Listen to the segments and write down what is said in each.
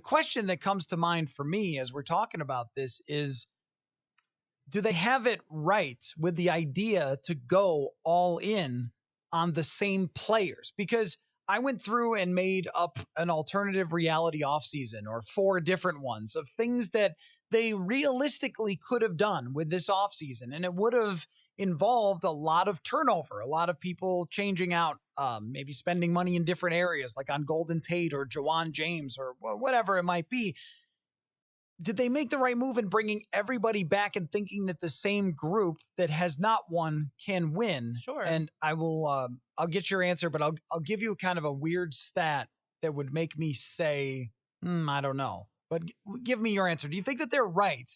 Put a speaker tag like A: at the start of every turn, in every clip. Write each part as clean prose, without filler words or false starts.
A: question that comes to mind for me as we're talking about this is, do they have it right with the idea to go all in on the same players? Because I went through and made up an alternative reality offseason, or 4 different ones, of things that they realistically could have done with this offseason. And it would have involved a lot of turnover, a lot of people changing out, maybe spending money in different areas, like on Golden Tate or Jawan James or whatever it might be. Did they make the right move in bringing everybody back and thinking that the same group that has not won can win?
B: Sure.
A: And I'll get your answer, but I'll give you kind of a weird stat that would make me say, I don't know. But give me your answer. Do you think that they're right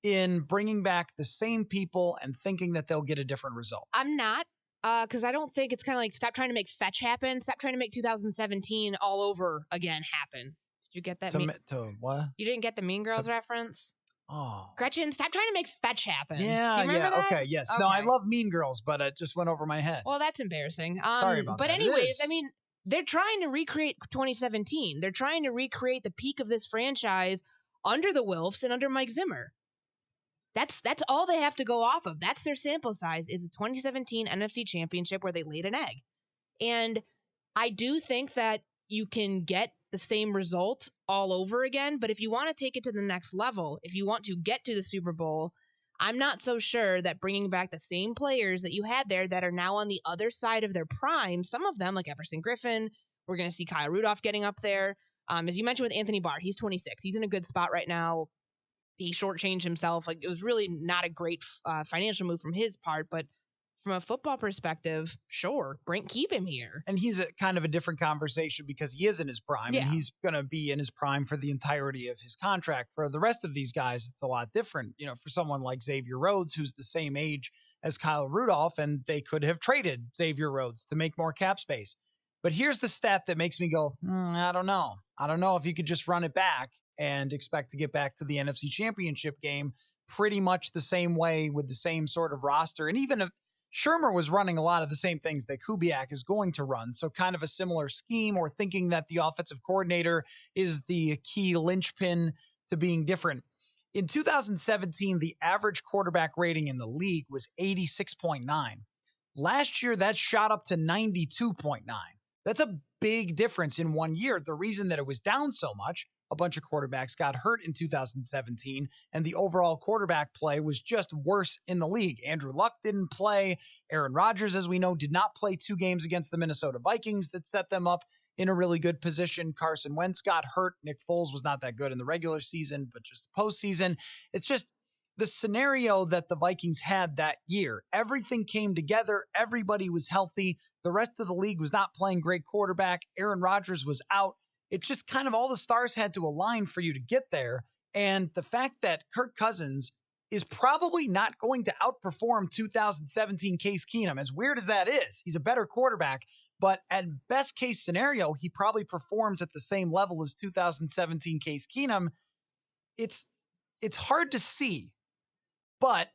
A: in bringing back the same people and thinking that they'll get a different result?
B: I'm not, because I don't think it's kind of like, stop trying to make fetch happen. Stop trying to make 2017 all over again happen. Did you get that?
A: To what?
B: You didn't get the Mean Girls reference?
A: Oh.
B: Gretchen, stop trying to make fetch happen.
A: Yeah,
B: do you remember that?
A: Okay, yes.
B: Okay.
A: No, I love Mean Girls, but it just went over my head.
B: Well, that's embarrassing.
A: Sorry about that.
B: But anyways, I mean, they're trying to recreate 2017. They're trying to recreate the peak of this franchise under the Wilfs and under Mike Zimmer. That's all they have to go off of. That's their sample size, is the 2017 NFC Championship where they laid an egg. And I do think that you can get the same result all over again, but if you want to take it to the next level, if you want to get to the Super Bowl, I'm not so sure that bringing back the same players that you had there that are now on the other side of their prime, some of them like Everson Griffin, we're going to see Kyle Rudolph getting up there. As you mentioned with Anthony Barr, he's 26. He's in a good spot right now. He shortchanged himself. Like, it was really not a great financial move from his part, but from a football perspective, sure, keep him here.
A: And he's kind of a different conversation because he is in his prime,
B: yeah.
A: And he's going to be in his prime for the entirety of his contract. For the rest of these guys, it's a lot different. You know, for someone like Xavier Rhodes, who's the same age as Kyle Rudolph, and they could have traded Xavier Rhodes to make more cap space. But here's the stat that makes me go, I don't know. I don't know if you could just run it back and expect to get back to the NFC Championship game pretty much the same way with the same sort of roster. And even if Shermer was running a lot of the same things that Kubiak is going to run, so kind of a similar scheme, or thinking that the offensive coordinator is the key linchpin to being different. In 2017, the average quarterback rating in the league was 86.9. Last year, that shot up to 92.9. That's a big difference in 1 year. The reason that it was down so much, a bunch of quarterbacks got hurt in 2017, and the overall quarterback play was just worse in the league. Andrew Luck didn't play. Aaron Rodgers, as we know, did not play 2 games against the Minnesota Vikings that set them up in a really good position. Carson Wentz got hurt. Nick Foles was not that good in the regular season, but just the postseason. It's just the scenario that the Vikings had that year. Everything came together. Everybody was healthy. The rest of the league was not playing great quarterback. Aaron Rodgers was out. It's just kind of all the stars had to align for you to get there. And the fact that Kirk Cousins is probably not going to outperform 2017 Case Keenum, as weird as that is, he's a better quarterback, but at best case scenario, he probably performs at the same level as 2017 Case Keenum. It's hard to see, but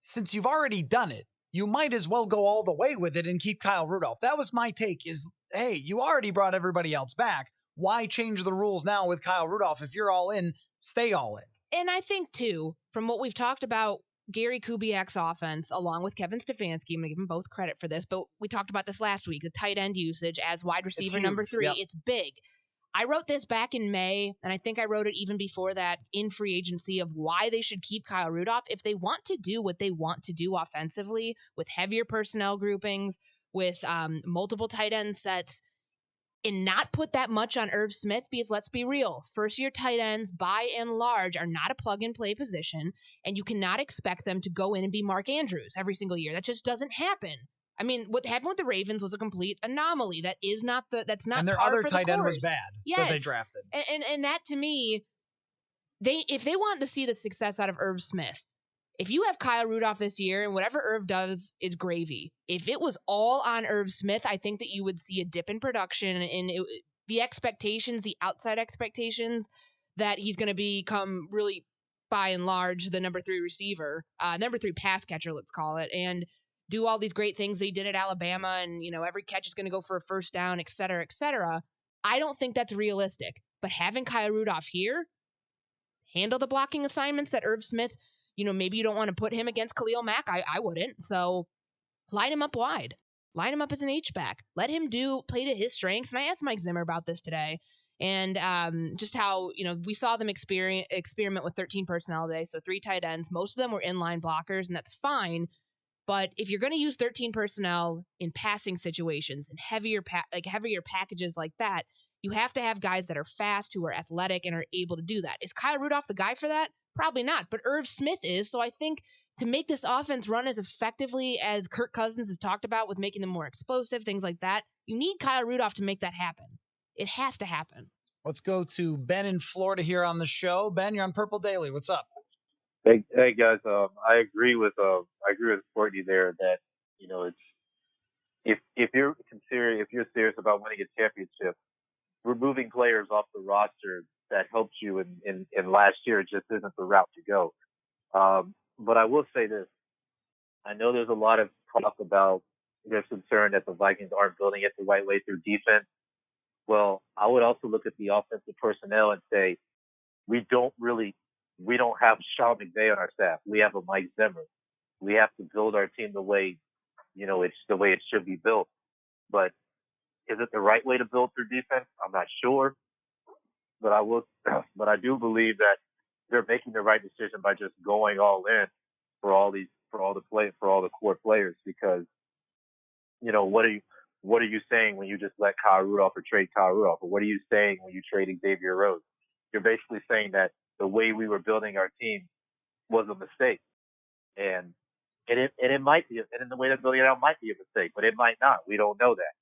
A: since you've already done it, you might as well go all the way with it and keep Kyle Rudolph. That was my take is, hey, you already brought everybody else back. Why change the rules now with Kyle Rudolph? If you're all in, stay all in.
B: And I think, too, from what we've talked about, Gary Kubiak's offense, along with Kevin Stefanski, I'm going to give them both credit for this, but we talked about this last week, the tight end usage as wide receiver number 3. Yep. It's big. I wrote this back in May, and I think I wrote it even before that in free agency, of why they should keep Kyle Rudolph. If they want to do what they want to do offensively with heavier personnel groupings, with multiple tight end sets, and not put that much on Irv Smith, because let's be real, first-year tight ends, by and large, are not a plug-and-play position, and you cannot expect them to go in and be Mark Andrews every single year. That just doesn't happen. I mean, what happened with the Ravens was a complete anomaly. That's not
A: and their other tight end was bad,
B: yes.
A: So they drafted.
B: And that, to me, if they want to see the success out of Irv Smith, if you have Kyle Rudolph this year and whatever Irv does is gravy, if it was all on Irv Smith, I think that you would see a dip in production and the expectations, the outside expectations that he's going to become really, by and large, the number 3 receiver, number 3 pass catcher, let's call it, and do all these great things that he did at Alabama, and every catch is going to go for a first down, et cetera, et cetera. I don't think that's realistic. But having Kyle Rudolph here, handle the blocking assignments that Irv Smith, maybe you don't want to put him against Khalil Mack. I wouldn't. So line him up wide. Line him up as an H-back. Let him play to his strengths. And I asked Mike Zimmer about this today. And just how, we saw them experiment with 13 personnel today. So 3 tight ends. Most of them were inline blockers, and that's fine. But if you're going to use 13 personnel in passing situations and heavier packages like that, you have to have guys that are fast, who are athletic, and are able to do that. Is Kyle Rudolph the guy for that? Probably not. But Irv Smith is. So I think to make this offense run as effectively as Kirk Cousins has talked about, with making them more explosive, things like that, you need Kyle Rudolph to make that happen. It has to happen.
A: Let's go to Ben in Florida here on the show. Ben, you're on Purple Daily. What's up?
C: Hey guys, I agree with Courtney there that it's if you're serious about winning a championship, removing players off the roster that helped you in last year just isn't the route to go. But I will say this: I know there's a lot of talk about there's concern that the Vikings aren't building it the right way through defense. Well, I would also look at the offensive personnel and say we don't have Sean McVay on our staff. We have a Mike Zimmer. We have to build our team the way, it's the way it should be built. But is it the right way to build through defense? I'm not sure. But I do believe that they're making the right decision by just going all in for all the core players, because, what are you saying when you just let Kyle Rudolph or trade Kyle Rudolph? Or what are you saying when you trade Xavier Rhodes? You're basically saying that the way we were building our team was a mistake. And it might be, and in the way they're building it out might be a mistake, but it might not. We don't know that,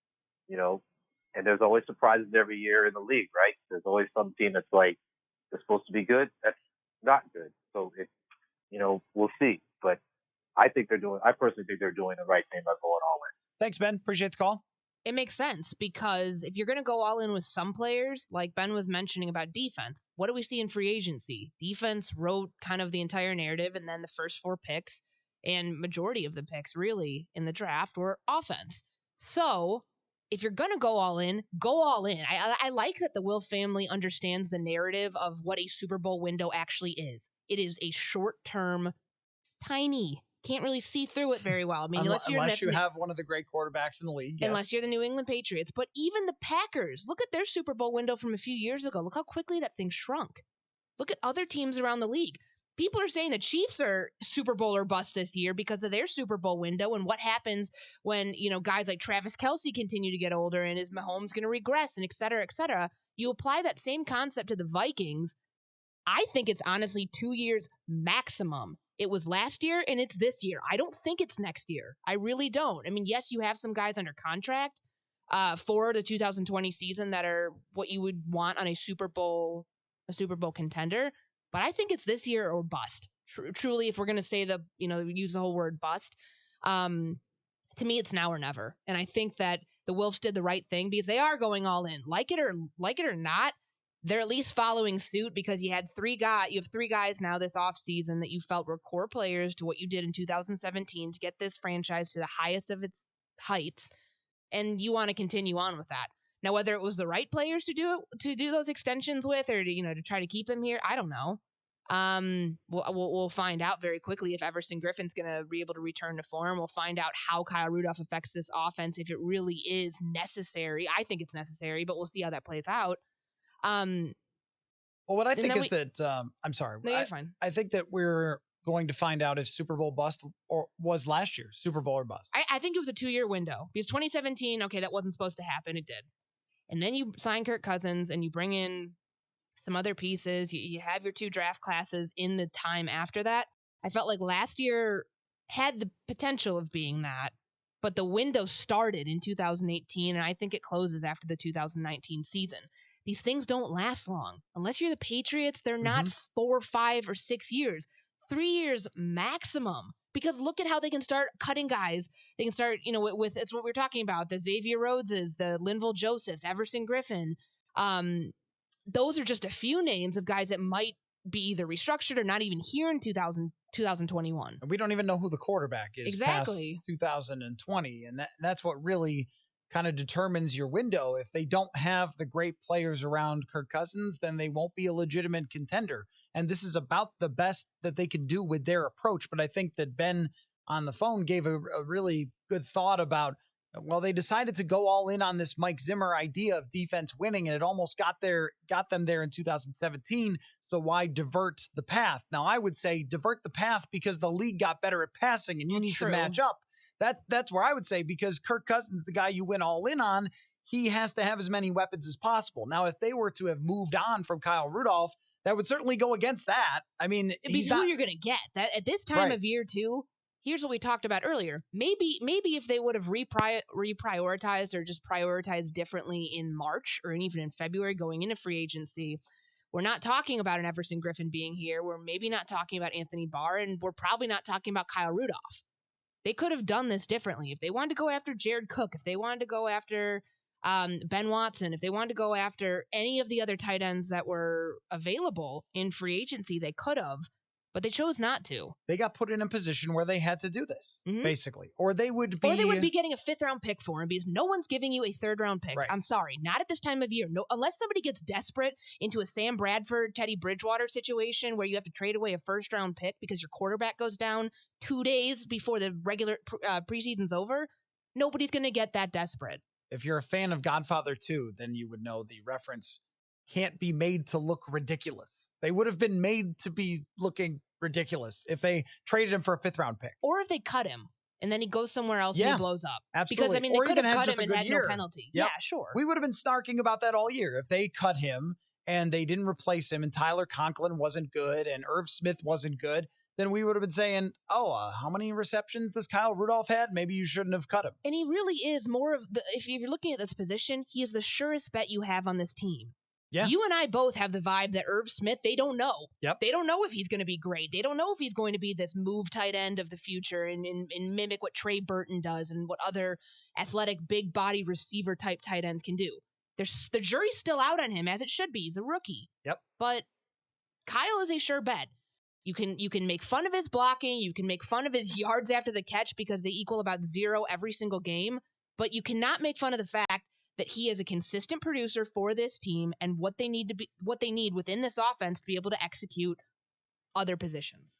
C: and there's always surprises every year in the league, right? There's always some team that's like, they're supposed to be good. That's not good. So we'll see. But I personally think they're doing the right thing by going all in.
A: Thanks, Ben. Appreciate the call.
B: It makes sense, because if you're going to go all in with some players, like Ben was mentioning about defense, what do we see in free agency? Defense wrote kind of the entire narrative, and then the first 4 picks, and majority of the picks really in the draft, were offense. So if you're going to go all in, go all in. I like that the Will family understands the narrative of what a Super Bowl window actually is. It is a short-term, tiny, can't really see through it very well. I mean, unless
A: you have one of the great quarterbacks in the league. Yes.
B: Unless you're the New England Patriots. But even the Packers, look at their Super Bowl window from a few years ago. Look how quickly that thing shrunk. Look at other teams around the league. People are saying the Chiefs are Super Bowl or bust this year because of their Super Bowl window, and what happens when, guys like Travis Kelce continue to get older, and is Mahomes going to regress, and et cetera, et cetera. You apply that same concept to the Vikings. I think it's honestly 2 years maximum. It was last year and it's this year. I don't think it's next year. I really don't. I mean, yes, you have some guys under contract for the 2020 season that are what you would want on a Super Bowl contender, but I think it's this year or bust. Truly, if we're going to say use the whole word bust, to me, it's now or never. And I think that the Wilfs did the right thing because they are going all in. Like it or not, they're at least following suit, because you have 3 guys now this offseason that you felt were core players to what you did in 2017 to get this franchise to the highest of its heights, and you want to continue on with that. Now, whether it was the right players to do those extensions with, or to try to keep them here, I don't know. We'll find out very quickly if Everson Griffin's going to be able to return to form. We'll find out how Kyle Rudolph affects this offense, if it really is necessary. I think it's necessary, but we'll see how that plays out.
A: Well, what I think is that I'm sorry.
B: No, you're fine.
A: I think that we're going to find out if Super Bowl bust or was last year Super Bowl or bust.
B: I think it was a 2-year window, because 2017, okay, that wasn't supposed to happen. It did. And then you sign Kirk Cousins and you bring in some other pieces. You have your 2 draft classes in the time after that. I felt like last year had the potential of being that, but the window started in 2018, and I think it closes after the 2019 season. These things don't last long. Unless you're the Patriots, they're not 4, 5, or 6 years. 3 years maximum. Because look at how they can start cutting guys. They can start, with it's what we're talking about. The Xavier Rhodeses, the Linval Josephs, Everson Griffin. Those are just a few names of guys that might be either restructured or not even here in 2021.
A: We don't even know who the quarterback is
B: exactly
A: past 2020. And that's what really kind of determines your window. If they don't have the great players around Kirk Cousins, then they won't be a legitimate contender. And this is about the best that they can do with their approach. But I think that Ben on the phone gave a really good thought about, well, they decided to go all in on this Mike Zimmer idea of defense winning, and it almost got them there in 2017. So why divert the path? Now, I would say divert the path because the league got better at passing, and you need to match up. That's where I would say, because Kirk Cousins, the guy you went all in on, he has to have as many weapons as possible. Now, if they were to have moved on from Kyle Rudolph, that would certainly go against that. I mean,
B: because who you're going to get that at this time of year too. Here's what we talked about earlier. Maybe if they would have reprioritized or just prioritized differently in March or even in February going into free agency, we're not talking about an Everson Griffin being here. We're maybe not talking about Anthony Barr, and we're probably not talking about Kyle Rudolph. They could have done this differently. If they wanted to go after Jared Cook, if they wanted to go after Ben Watson, if they wanted to go after any of the other tight ends that were available in free agency, they could have, but they chose not to.
A: They got put in a position where they had to do this, basically. Or they would be
B: getting a 5th-round pick for him, because no one's giving you a 3rd-round pick. Right. I'm sorry, not at this time of year. No, unless somebody gets desperate into a Sam Bradford, Teddy Bridgewater situation where you have to trade away a 1st-round pick because your quarterback goes down 2 days before the regular preseason's over. Nobody's going to get that desperate.
A: If you're a fan of Godfather 2, then you would know the reference can't be made to look ridiculous. They would have been made to be looking ridiculous if they traded him for a 5th-round pick.
B: Or if they cut him and then he goes somewhere else and he blows up.
A: Absolutely.
B: Because, I mean, they could have cut him and had no penalty.
A: Yep.
B: Yeah, sure.
A: We would have been snarking about that all year. If they cut him and they didn't replace him and Tyler Conklin wasn't good and Irv Smith wasn't good, then we would have been saying, how many receptions does Kyle Rudolph had? Maybe you shouldn't have cut him.
B: And he really is more of if you're looking at this position, he is the surest bet you have on this team. Yeah. You and I both have the vibe that Irv Smith, they don't know.
A: Yep.
B: They don't know if he's going to be great. They don't know if he's going to be this move tight end of the future and mimic what Trey Burton does and what other athletic, big body receiver type tight ends can do. The jury's still out on him, as it should be. He's a rookie.
A: Yep.
B: But Kyle is a sure bet. You can make fun of his blocking. You can make fun of his yards after the catch because they equal about 0 every single game. But you cannot make fun of the fact that he is a consistent producer for this team and what they need within this offense to be able to execute other positions.